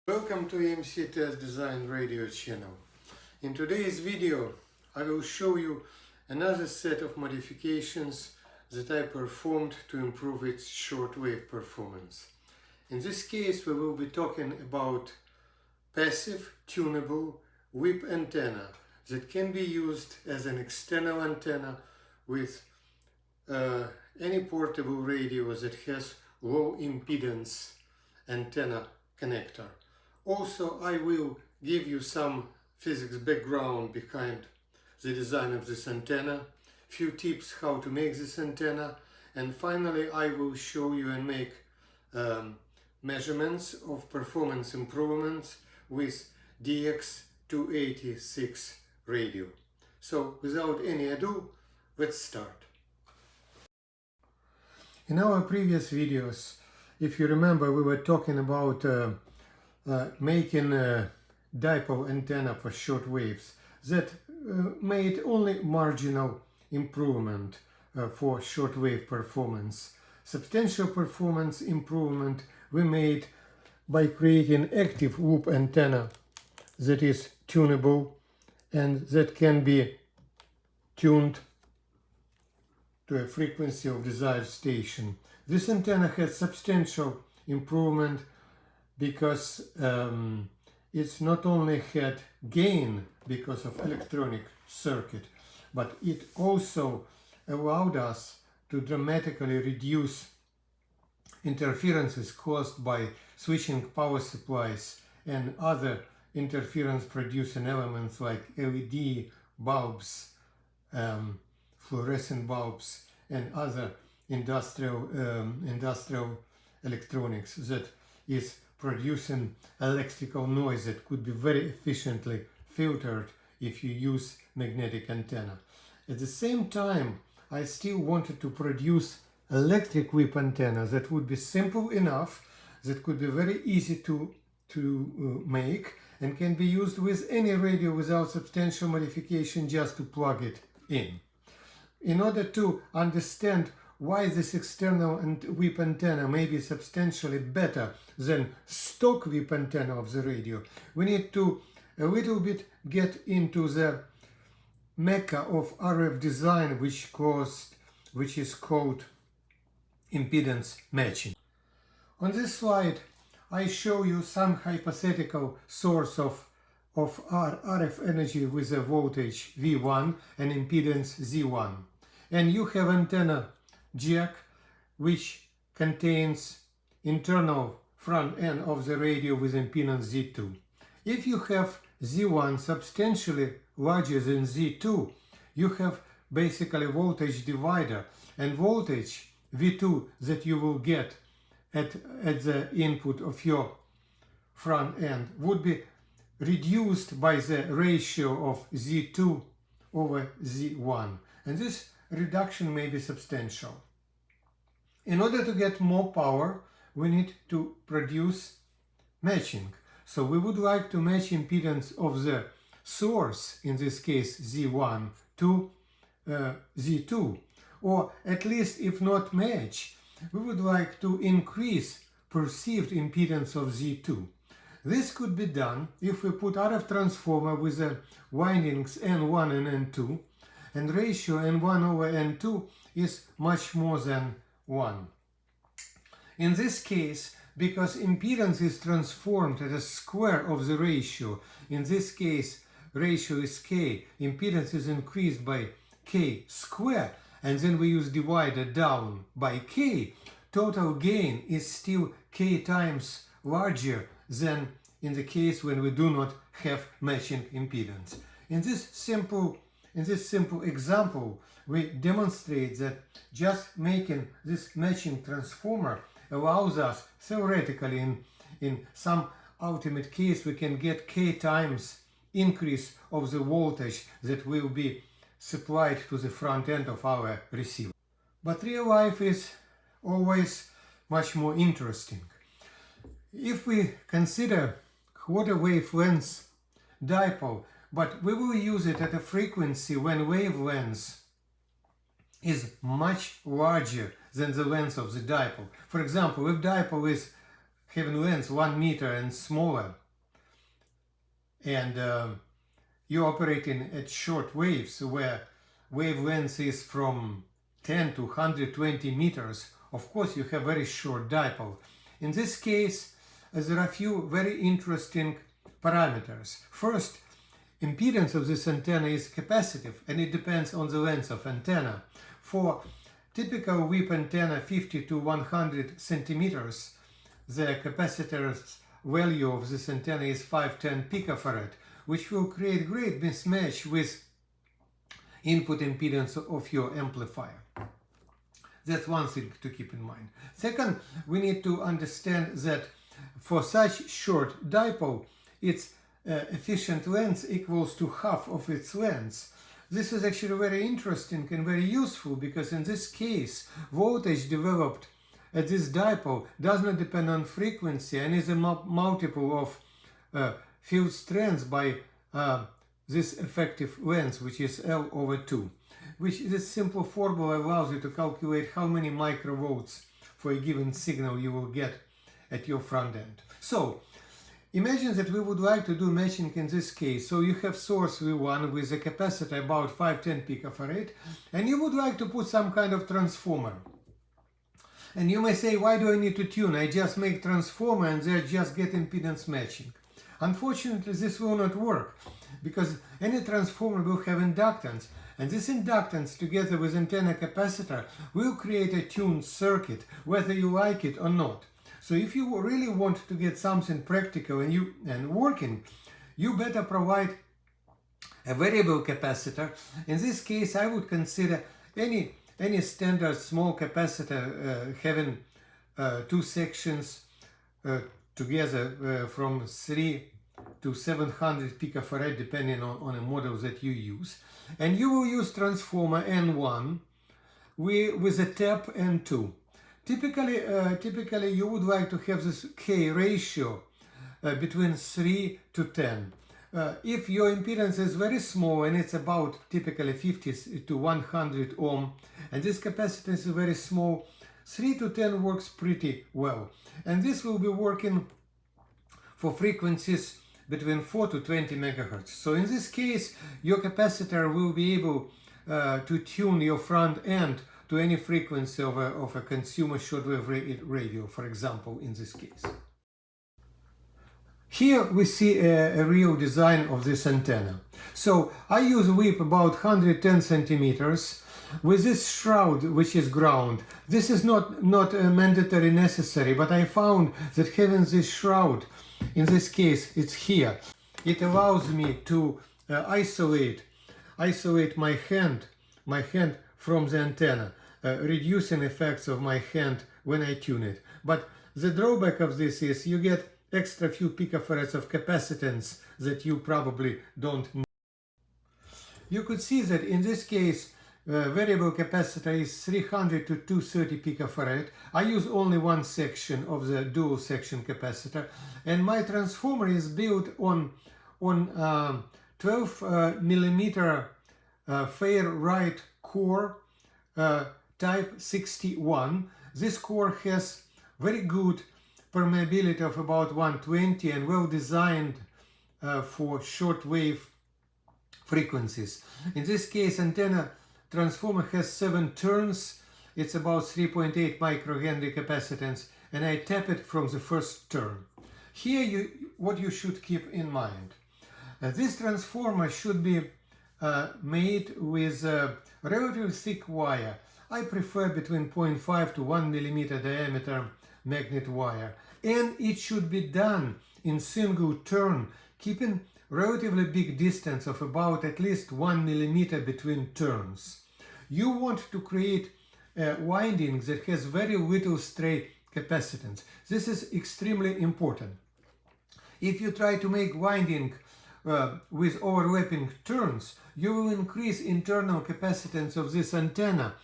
Welcome to EMC Test Design radio channel. In today's video I will show you another set of modifications that I performed to improve its shortwave performance. In this case we will be talking about passive tunable whip antenna that can be used as an external antenna with any portable radio that has low impedance antenna connector. Also, I will give you some physics background behind the design of this antenna, few tips how to make this antenna, and finally I will show you and make measurements of performance improvements with DX286 radio. So without any ado, let's start. In our previous videos, if you remember, we were talking about making a dipole antenna for short waves that made only marginal improvement for shortwave performance. Substantial performance improvement we made by creating active loop antenna that is tunable and that can be tuned to a frequency of desired station. This antenna has substantial improvement because it's not only had gain because of electronic circuit, but it also allowed us to dramatically reduce interferences caused by switching power supplies and other interference producing elements like LED bulbs, fluorescent bulbs and other industrial electronics that is producing electrical noise that could be very efficiently filtered if you use magnetic antenna. At the same time, I still wanted to produce electric whip antenna that would be simple enough, that could be very easy to make and can be used with any radio without substantial modification, just to plug it in. In order to understand why this external whip antenna may be substantially better than stock whip antenna of the radio, we need to a little bit get into the mecca of RF design, which is called impedance matching. On this slide I show you some hypothetical source of RF energy with a voltage V1 and impedance Z1, and you have antenna jack which contains internal front end of the radio with impedance Z2. If you have Z1 substantially larger than Z2, you have basically voltage divider, and voltage V2 that you will get at the input of your front end would be reduced by the ratio of Z2 over Z1, and this reduction may be substantial. In order to get more power, we need to produce matching. So we would like to match impedance of the source, in this case Z1, to Z2, or at least if not match, we would like to increase perceived impedance of Z2. This could be done if we put RF transformer with the windings N1 and N2, and ratio N1 over N2 is much more than 1. In this case, because impedance is transformed as a square of the ratio, in this case ratio is K, impedance is increased by K square, and then we use divider down by K, total gain is still K times larger than in the case when we do not have matching impedance. In this simple example, we demonstrate that just making this matching transformer allows us, theoretically, in some ultimate case, we can get K times increase of the voltage that will be supplied to the front end of our receiver. But real life is always much more interesting. If we consider quarter wavelength dipole, but we will use it at a frequency when wavelength is much larger than the length of the dipole. For example, if dipole having length 1 meter and smaller, and you're operating at short waves where wavelength is from 10 to 120 meters, of course you have very short dipole. In this case, there are a few very interesting parameters. First, impedance of this antenna is capacitive, and it depends on the length of antenna. For typical whip antenna 50 to 100 centimeters, the capacitor's value of this antenna is 510 picofarad, which will create great mismatch with input impedance of your amplifier. That's one thing to keep in mind. Second, we need to understand that for such short dipole, its efficient length equals to half of its length. This is actually very interesting and very useful, because in this case, voltage developed at this dipole does not depend on frequency and is a multiple of field strength by this effective length, which is L over 2. Which this simple formula allows you to calculate how many microvolts for a given signal you will get at your front end. So, imagine that we would like to do matching in this case. So you have source V1 with a capacitor about 510 picofarad, and you would like to put some kind of transformer. And you may say, why do I need to tune? I just make transformer and they just get impedance matching. Unfortunately, this will not work, because any transformer will have inductance, and this inductance together with antenna capacitor will create a tuned circuit, whether you like it or not. So if you really want to get something practical and working, you better provide a variable capacitor. In this case, I would consider any standard small capacitor having two sections together from 3 to 700 picofarad, depending on a model that you use. And you will use transformer N1 with a tap N2. Typically, you would like to have this K ratio between 3 to 10. If your impedance is very small and it's about typically 50 to 100 ohm, and this capacitance is very small, 3 to 10 works pretty well. And this will be working for frequencies between 4 to 20 megahertz. So in this case, your capacitor will be able to tune your front end to any frequency of a consumer shortwave radio, for example, in this case. Here we see a real design of this antenna. So I use a whip about 110 centimeters with this shroud, which is ground. This is not mandatory necessary, but I found that having this shroud, in this case it's here, it allows me to isolate my hand from the antenna, reducing effects of my hand when I tune it. But the drawback of this is you get extra few picofarads of capacitance that you probably don't need. You could see that in this case variable capacitor is 300 to 230 picofarad. I use only one section of the dual section capacitor, and my transformer is built on 12 millimeter Ferrite core type 61. This core has very good permeability of about 120 and well designed for shortwave frequencies. In this case, antenna transformer has 7 turns. It's about 3.8 microhenry capacitance, and I tap it from the first turn. Here, what you should keep in mind. This transformer should be made with a relatively thick wire. I prefer between 0.5 to 1 millimeter diameter magnet wire, and it should be done in single turn, keeping relatively big distance of about at least 1 millimeter between turns. You want to create a winding that has very little stray capacitance. This is extremely important. If you try to make winding with overlapping turns, you will increase internal capacitance of this antenna,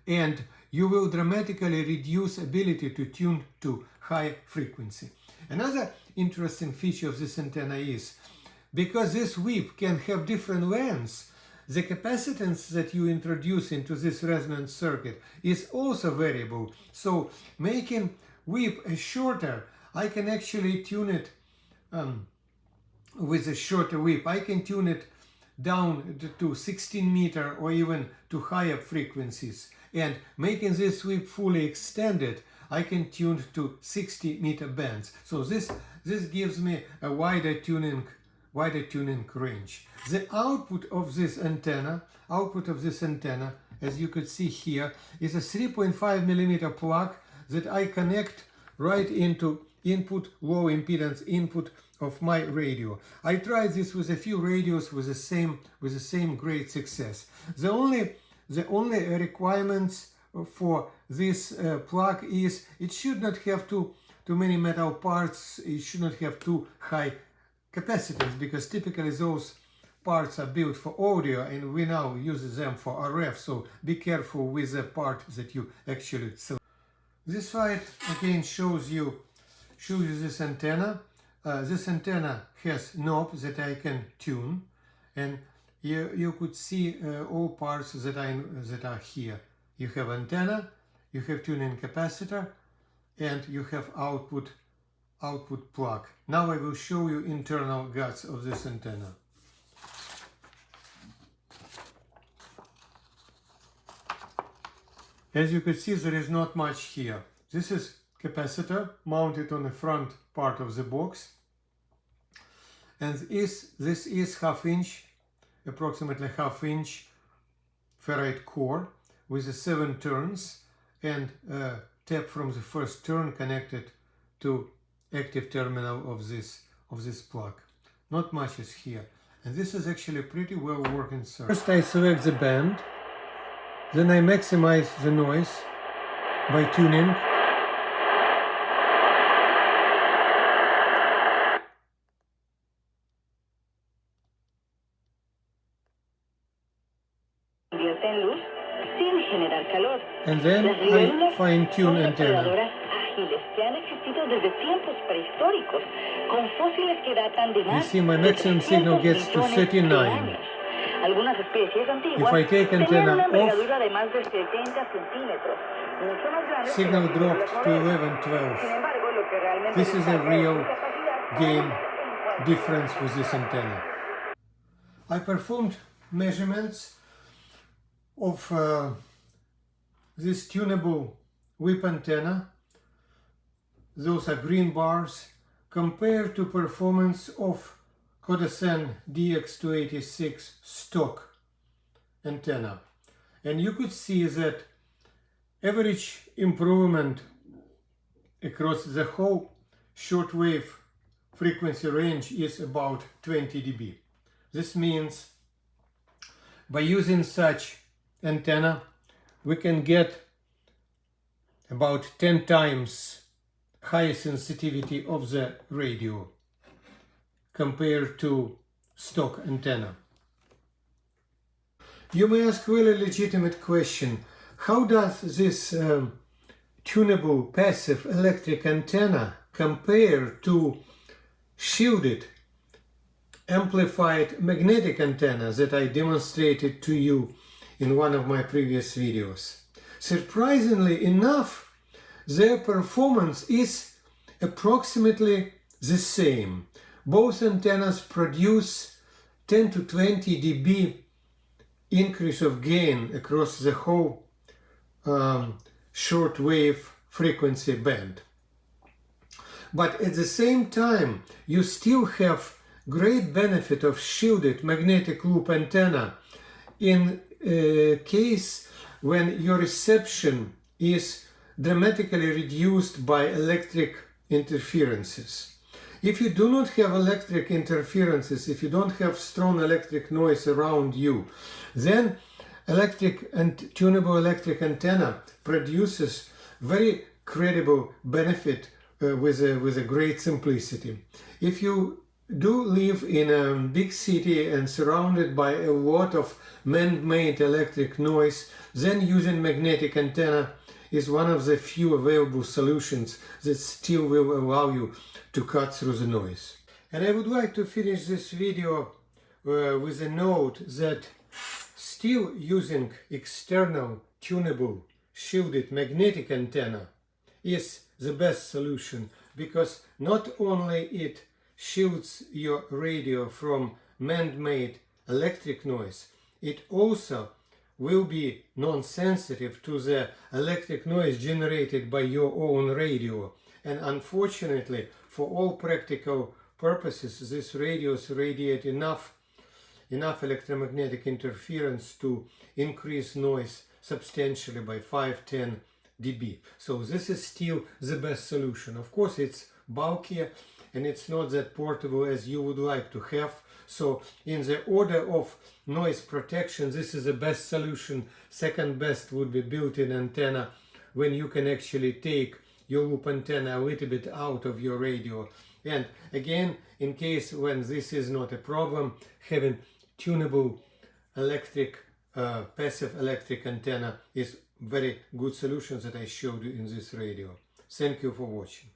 and you will dramatically reduce ability to tune to high frequency. Another interesting feature of this antenna is, because this whip can have different lengths, the capacitance that you introduce into this resonance circuit is also variable. So making whip shorter I can actually tune it with a shorter whip. I can tune it down to 16 meter or even to higher frequencies. And making this whip fully extended, I can tune to 60 meter bands. So this gives me a wider tuning range. The output of this antenna, as you could see here, is a 3.5 millimeter plug that I connect right into low impedance input of my radio. I tried this with a few radios with the same great success. The only requirements for this plug is it should not have too many metal parts. It should not have too high capacitance, because typically those parts are built for audio and we now use them for RF, so be careful with the part that you actually select. This slide again shows you this antenna. This antenna has knobs that I can tune, and you could see all parts that are here. You have antenna, you have tuning capacitor, and you have output plug. Now I will show you internal guts of this antenna. As you can see, there is not much here. This is capacitor mounted on the front part of the box, and this is approximately half inch ferrite core with the 7 turns and a tap from the first turn connected to active terminal of this plug. Not much is here, and this is actually a pretty well working circuit. First I select the band, then I maximize the noise by tuning. And then I fine-tune antenna. You see my maximum signal gets to 39. If I take antenna off, signal dropped to 11-12. This is a real gain difference with this antenna. I performed measurements of this tunable whip antenna. Those are green bars, compared to performance of Codesen DX286 stock antenna. And you could see that average improvement across the whole shortwave frequency range is about 20 dB. This means by using such antenna we can get about 10 times higher sensitivity of the radio compared to stock antenna. You may ask a really legitimate question: how does this tunable passive electric antenna compare to shielded amplified magnetic antenna that I demonstrated to you in one of my previous videos? Surprisingly enough, their performance is approximately the same. Both antennas produce 10 to 20 dB increase of gain across the whole shortwave frequency band. But at the same time, you still have great benefit of shielded magnetic loop antenna in a case when your reception is dramatically reduced by electric interferences. If you do not have electric interferences, if you don't have strong electric noise around you, then electric and tunable electric antenna produces very credible benefit with a great simplicity. If you do live in a big city and surrounded by a lot of man-made electric noise, then using magnetic antenna is one of the few available solutions that still will allow you to cut through the noise. And I would like to finish this video with a note that still using external tunable shielded magnetic antenna is the best solution because not only it shields your radio from man-made electric noise, it also will be non-sensitive to the electric noise generated by your own radio. And unfortunately, for all practical purposes, these radios radiate enough electromagnetic interference to increase noise substantially by 5-10 dB. So this is still the best solution. Of course, it's bulkier and it's not that portable as you would like to have. So in the order of noise protection, this is the best solution. Second best would be built-in antenna, when you can actually take your loop antenna a little bit out of your radio. And again, in case when this is not a problem, having tunable electric passive electric antenna is very good solution that I showed you in this radio. Thank you for watching.